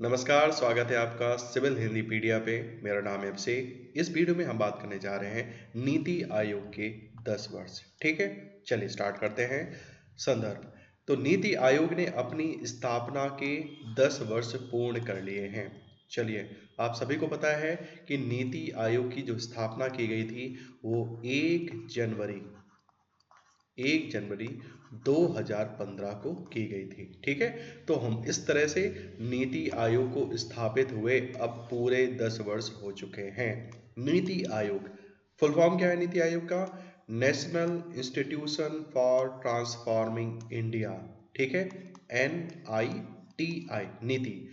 नमस्कार, स्वागत है आपका सिविल हिंदी पीडिया पे। मेरा नाम है अभिषेक। इस वीडियो में हम बात करने जा रहे हैं नीति आयोग के 10 वर्ष। ठीक है, चलिए स्टार्ट करते हैं। संदर्भ। तो नीति आयोग ने अपनी स्थापना के 10 वर्ष पूर्ण कर लिए हैं। चलिए, आप सभी को पता है कि नीति आयोग की जो स्थापना की गई थी वो 1 जनवरी 2015 को की गई थी। ठीक है, तो हम इस तरह से नीति आयोग को स्थापित हुए अब पूरे 10 वर्ष हो चुके हैं। नीति आयोग फुल फॉर्म क्या है नीति आयोग का? National institution for transforming India. ठीक है, NITI नीति।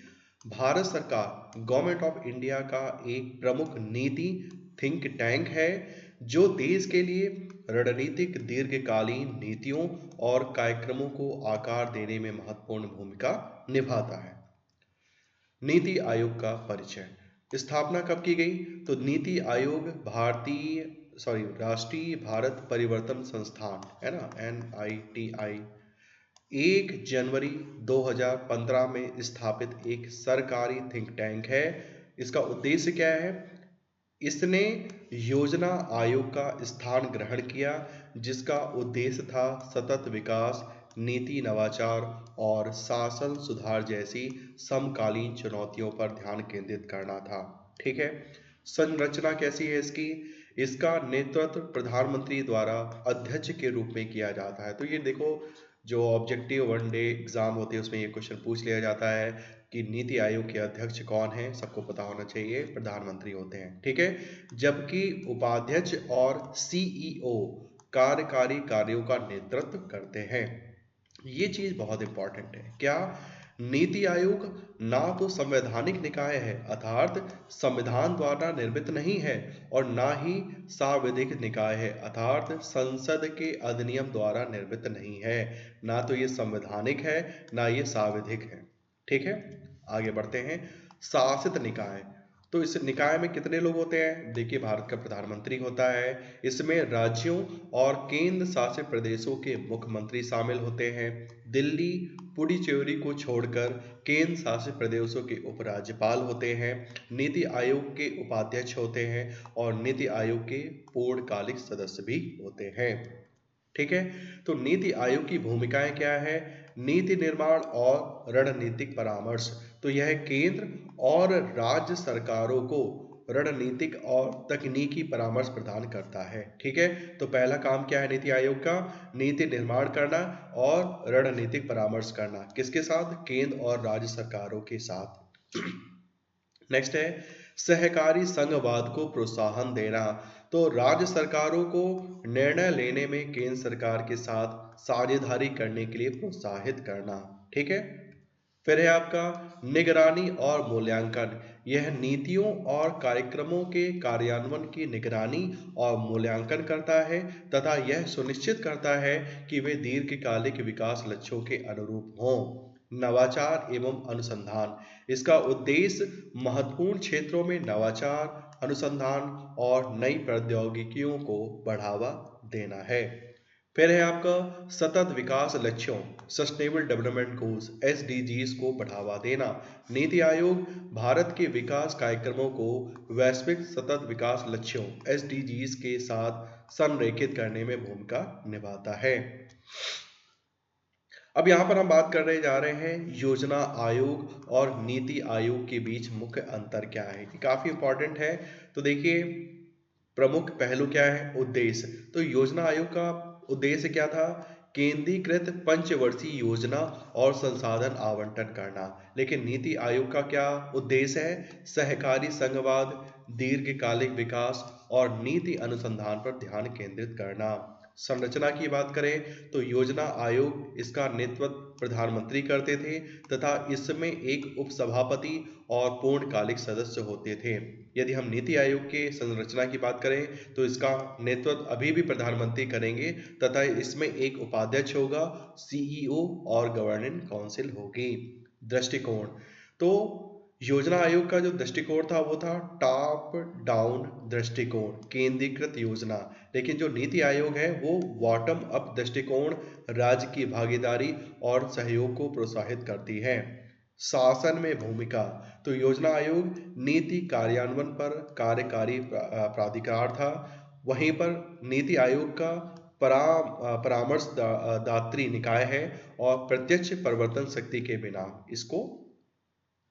भारत सरकार गवर्नमेंट ऑफ इंडिया का एक प्रमुख नीति थिंक टैंक है जो देश के लिए रणनीतिक दीर्घकालीन नीतियों और कार्यक्रमों को आकार देने में महत्वपूर्ण भूमिका निभाता है। नीति आयोग का परिचय। स्थापना कब की गई? तो नीति आयोग राष्ट्रीय भारत परिवर्तन संस्थान है ना, NITI 1 जनवरी 2015 में स्थापित एक सरकारी थिंक टैंक है। इसका उद्देश्य क्या है? इसने योजना आयोग का स्थान ग्रहण किया जिसका उद्देश्य था सतत विकास, नीति नवाचार और शासन सुधार जैसी समकालीन चुनौतियों पर ध्यान केंद्रित करना था। ठीक है, संरचना कैसी है इसकी? इसका नेतृत्व प्रधानमंत्री द्वारा अध्यक्ष के रूप में किया जाता है। तो ये देखो, जो ऑब्जेक्टिव वन डे एग्जाम होते हैं उसमें ये क्वेश्चन पूछ लिया जाता है कि नीति आयोग के अध्यक्ष कौन है। सबको पता होना चाहिए, प्रधानमंत्री होते हैं। ठीक है, जबकि उपाध्यक्ष और CEO कार्यकारी कार्यों का नेतृत्व करते हैं। ये चीज बहुत इंपॉर्टेंट है। क्या? नीति आयोग ना तो संवैधानिक निकाय है अर्थात संविधान द्वारा निर्मित नहीं है, और ना ही सांविधिक निकाय है अर्थात संसद के अधिनियम द्वारा निर्मित नहीं है। ना तो ये संवैधानिक है ना ये सांविधिक है। ठीक है, आगे बढ़ते हैं। शासित निकाय। तो इस निकाय में कितने लोग होते हैं? देखिए, भारत का प्रधानमंत्री होता है। इसमें राज्यों और केंद्र शासित प्रदेशों के मुख्यमंत्री शामिल होते हैं। दिल्ली, पुडुचेरी को छोड़कर केंद्र शासित प्रदेशों के उपराज्यपाल होते हैं। नीति आयोग के उपाध्यक्ष होते हैं और नीति आयोग के पूर्णकालिक सदस्य भी होते हैं। ठीक है, तो नीति आयोग की भूमिकाएं क्या है? नीति निर्माण और रणनीतिक परामर्श। तो यह केंद्र और राज्य सरकारों को रणनीतिक और तकनीकी परामर्श प्रदान करता है। ठीक है, तो पहला काम क्या है नीति आयोग का? नीति निर्माण करना और रणनीतिक परामर्श करना। किसके साथ? केंद्र और राज्य सरकारों के साथ। नेक्स्ट है सहकारी संघवाद को प्रोत्साहन देना। तो राज्य सरकारों को निर्णय लेने में केंद्र सरकार के साथ साझेदारी करने के लिए प्रोत्साहित करना। ठीक है, फिर है आपका निगरानी और मूल्यांकन। यह नीतियों और कार्यक्रमों के कार्यान्वयन की निगरानी और मूल्यांकन करता है तथा यह सुनिश्चित करता है कि वे दीर्घकालिक विकास लक्ष्यों के अनुरूप हों। नवाचार एवं अनुसंधान। इसका उद्देश्य महत्वपूर्ण क्षेत्रों में नवाचार, अनुसंधान और नई प्रौद्योगिकियों को बढ़ावा देना है। फिर है आपका सतत विकास लक्ष्यों, सस्टेनेबल डेवलपमेंट गोल्स, SDGs को बढ़ावा देना। नीति आयोग भारत के विकास कार्यक्रमों को वैश्विक सतत विकास लक्ष्यों SDGs के साथ संरेखित करने में भूमिका निभाता है। अब यहाँ पर हम बात करने जा रहे हैं योजना आयोग और नीति आयोग के बीच मुख्य अंतर क्या है। काफी इंपॉर्टेंट है। तो देखिए, प्रमुख पहलू क्या है? उद्देश्य। तो योजना आयोग का उद्देश्य क्या था? केंद्रीकृत पंचवर्षीय योजना और संसाधन आवंटन करना। लेकिन नीति आयोग का क्या उद्देश्य है? सहकारी संघवाद, दीर्घकालिक विकास और नीति अनुसंधान पर ध्यान केंद्रित करना। संरचना की बात करें तो योजना आयोग, इसका नेतृत्व प्रधानमंत्री करते थे तथा इसमें एक उपसभापति और पूर्णकालिक सदस्य होते थे। यदि हम नीति आयोग के संरचना की बात करें तो इसका नेतृत्व अभी भी प्रधानमंत्री करेंगे तथा इसमें एक उपाध्यक्ष होगा, CEO और गवर्निंग काउंसिल होगी। दृष्टिकोण। तो योजना आयोग का जो दृष्टिकोण था वो था टॉप डाउन दृष्टिकोण, केंद्रीकृत योजना। लेकिन जो नीति आयोग है वो बॉटम अप दृष्टिकोण, राज्य की भागीदारी और सहयोग को प्रोत्साहित करती है। शासन में भूमिका, तो योजना आयोग नीति कार्यान्वयन पर कार्यकारी प्राधिकार था। वहीं पर नीति आयोग का परामर्शदात्री निकाय है और प्रत्यक्ष परिवर्तन शक्ति के बिना इसको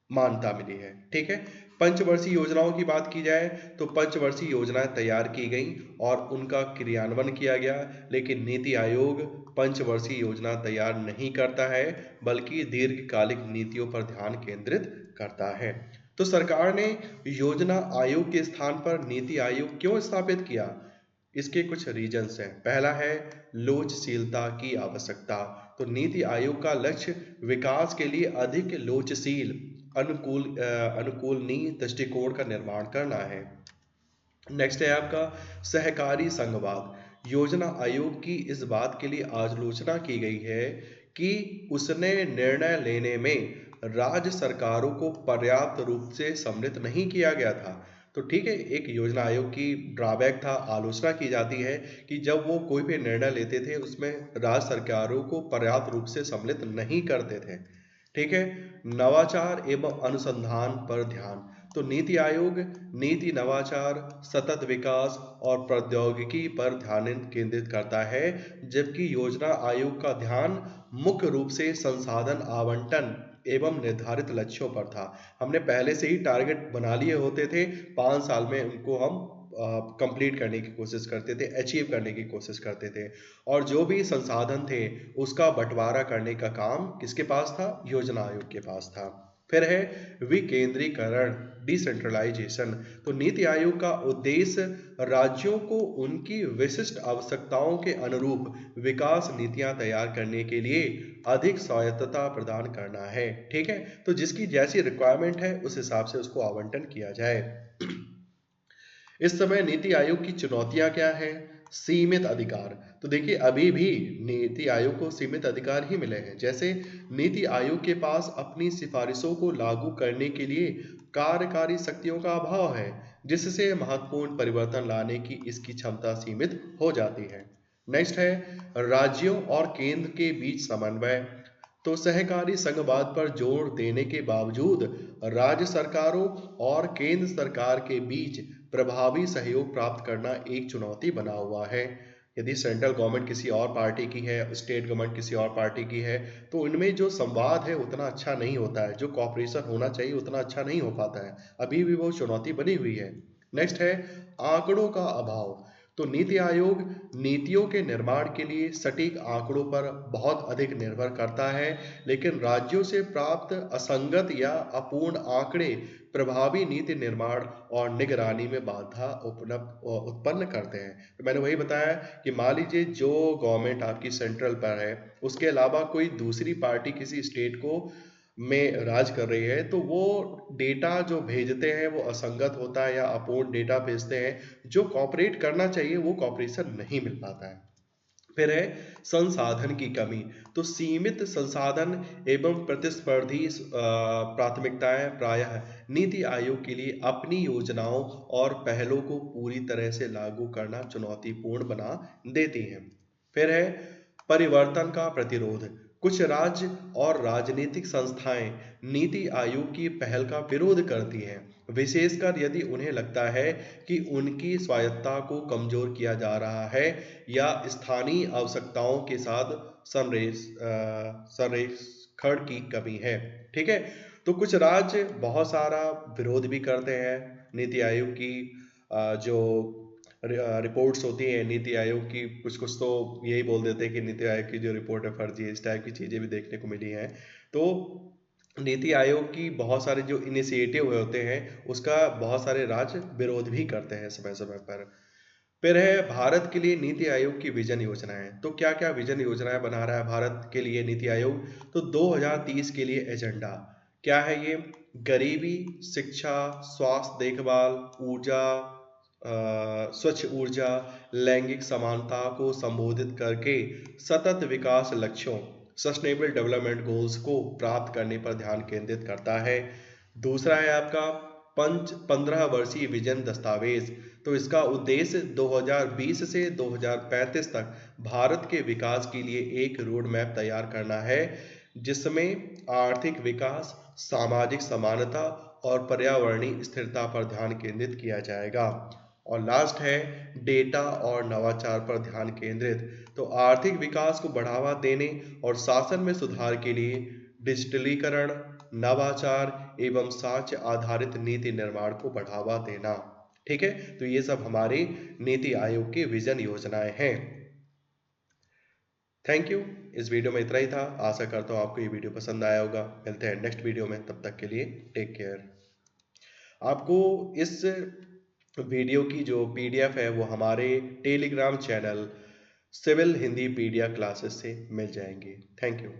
मान्यता मिली है। ठीक है, पंचवर्षीय योजनाओं की बात की जाए तो पंचवर्षीय योजनाएं तैयार की गई और उनका क्रियान्वयन किया गया, लेकिन नीति आयोग पंचवर्षीय योजना तैयार नहीं करता है बल्कि दीर्घकालिक नीतियों पर ध्यान केंद्रित करता है। तो सरकार ने योजना आयोग के स्थान पर नीति आयोग क्यों स्थापित किया? इसके कुछ रीजंस हैं। पहला है लोचशीलता की आवश्यकता। तो नीति आयोग का लक्ष्य विकास के लिए अधिक लोचशील अनुकूलनीय दृष्टिकोण का निर्माण करना है। नेक्स्ट है आपका सहकारी संघवाद। योजना आयोग की इस बात के लिए आलोचना की गई है कि उसने निर्णय लेने में राज्य सरकारों को पर्याप्त रूप से सम्मिलित नहीं किया गया था। तो ठीक है, एक योजना आयोग की ड्रॉबैक था, आलोचना की जाती है कि जब वो कोई भी निर्णय लेते थे उसमें राज्य सरकारों को पर्याप्त रूप से सम्मिलित नहीं करते थे। ठीक है, नवाचार एवं अनुसंधान पर ध्यान। तो नीति आयोग नीति, नवाचार, सतत विकास और प्रौद्योगिकी पर ध्यान केंद्रित करता है, जबकि योजना आयोग का ध्यान मुख्य रूप से संसाधन आवंटन एवं निर्धारित लक्ष्यों पर था। हमने पहले से ही टारगेट बना लिए होते थे, 5 साल में उनको हम कंप्लीट करने की कोशिश करते थे, अचीव करने की कोशिश करते थे, और जो भी संसाधन थे उसका बंटवारा करने का काम किसके पास था? योजना आयोग के पास था। फिर है विकेंद्रीकरण, डिसेंट्रलाइजेशन। तो नीति आयोग का उद्देश्य राज्यों को उनकी विशिष्ट आवश्यकताओं के अनुरूप विकास नीतियां तैयार करने के लिए अधिक स्वायत्तता प्रदान करना है। ठीक है, तो जिसकी जैसी रिक्वायरमेंट है उस हिसाब से उसको आवंटन किया जाए। इस समय नीति आयोग की चुनौतियां क्या हैं? सीमित अधिकार। तो देखिए, अभी भी नीति आयोग को सीमित अधिकार ही मिले हैं। जैसे नीति आयोग के पास अपनी सिफारिशों को लागू करने के लिए कार्यकारी शक्तियों का अभाव है, जिससे महत्वपूर्ण परिवर्तन लाने की इसकी क्षमता सीमित हो जाती है। नेक्स्ट है राज्यों और केंद्र के बीच समन्वय। तो सहकारी संघवाद पर जोर देने के बावजूद राज्य सरकारों और केंद्र सरकार के बीच प्रभावी सहयोग प्राप्त करना एक चुनौती बना हुआ है। यदि सेंट्रल गवर्नमेंट किसी और पार्टी की है, स्टेट गवर्नमेंट किसी और पार्टी की है, तो इनमें जो संवाद है उतना अच्छा नहीं होता है, जो कॉपरेशन होना चाहिए उतना अच्छा नहीं हो पाता है। अभी भी वो चुनौती बनी हुई है। नेक्स्ट है आंकड़ों का अभाव। तो नीति आयोग नीतियों के निर्माण के लिए सटीक आंकड़ों पर बहुत अधिक निर्भर करता है, लेकिन राज्यों से प्राप्त असंगत या अपूर्ण आंकड़े प्रभावी नीति निर्माण और निगरानी में बाधा उत्पन्न करते हैं। तो मैंने वही बताया कि मान लीजिए जो गवर्नमेंट आपकी सेंट्रल पर है, उसके अलावा कोई दूसरी पार्टी किसी स्टेट को में राज कर रही है, तो वो डेटा जो भेजते हैं वो असंगत होता है या अपूर्ण डेटा भेजते हैं। जो कॉपरेट करना चाहिए वो कॉपरेशन नहीं मिल पाता है। फिर है संसाधन की कमी। तो सीमित संसाधन एवं प्रतिस्पर्धी प्राथमिकताएं प्रायः नीति आयोग के लिए अपनी योजनाओं और पहलों को पूरी तरह से लागू करना चुनौतीपूर्ण बना देती हैं। फिर है परिवर्तन का प्रतिरोध। कुछ राज्य और राजनीतिक संस्थाएं नीति आयोग की पहल का विरोध करती हैं, विशेषकर यदि उन्हें लगता है कि उनकी स्वायत्तता को कमजोर किया जा रहा है या स्थानीय आवश्यकताओं के साथ संरेखण की कमी है। ठीक है, तो कुछ राज्य बहुत सारा विरोध भी करते हैं नीति आयोग की जो रिपोर्ट्स होती हैं नीति आयोग की। कुछ कुछ तो यही बोल देते हैं कि नीति आयोग की जो रिपोर्ट है फर्जी है, इस टाइप की चीजें भी देखने को मिली हैं। तो नीति आयोग की बहुत सारे जो इनिशिएटिव होते हैं उसका बहुत सारे राज्य विरोध भी करते हैं समय समय पर। फिर है भारत के लिए नीति आयोग की विजन योजनाएं। तो क्या क्या विजन योजनाएं बना रहा है भारत के लिए नीति आयोग? तो 2030 के लिए एजेंडा क्या है ये? गरीबी, शिक्षा, स्वास्थ्य देखभाल, ऊर्जा, स्वच्छ ऊर्जा, लैंगिक समानता को संबोधित करके सतत विकास लक्ष्यों, सस्टेनेबल डेवलपमेंट गोल्स को प्राप्त करने पर ध्यान केंद्रित करता है। दूसरा है आपका 15 वर्षीय विजन दस्तावेज। तो इसका उद्देश्य 2020 से 2035 तक भारत के विकास के लिए एक रोड मैप तैयार करना है, जिसमें आर्थिक विकास, सामाजिक समानता और पर्यावरणीय स्थिरता पर ध्यान केंद्रित किया जाएगा। और लास्ट है डेटा और नवाचार पर ध्यान केंद्रित। तो आर्थिक विकास को बढ़ावा देने और शासन में सुधार के लिए डिजिटलीकरण, नवाचार एवं साक्ष्य आधारित नीति निर्माण को बढ़ावा देना। ठीक है, तो ये सब हमारे नीति आयोग की विजन योजनाएं हैं। Thank you. इस वीडियो में इतना ही था। आशा करता हूँ आपको ये वीडियो पसंद आया होगा। मिलते हैं नेक्स्ट वीडियो में, तब तक के लिए टेक केयर। आपको इस वीडियो की जो पीडीएफ है वो हमारे Telegram channel civil Hindi pedia classes से मिल जाएंगे। Thank you.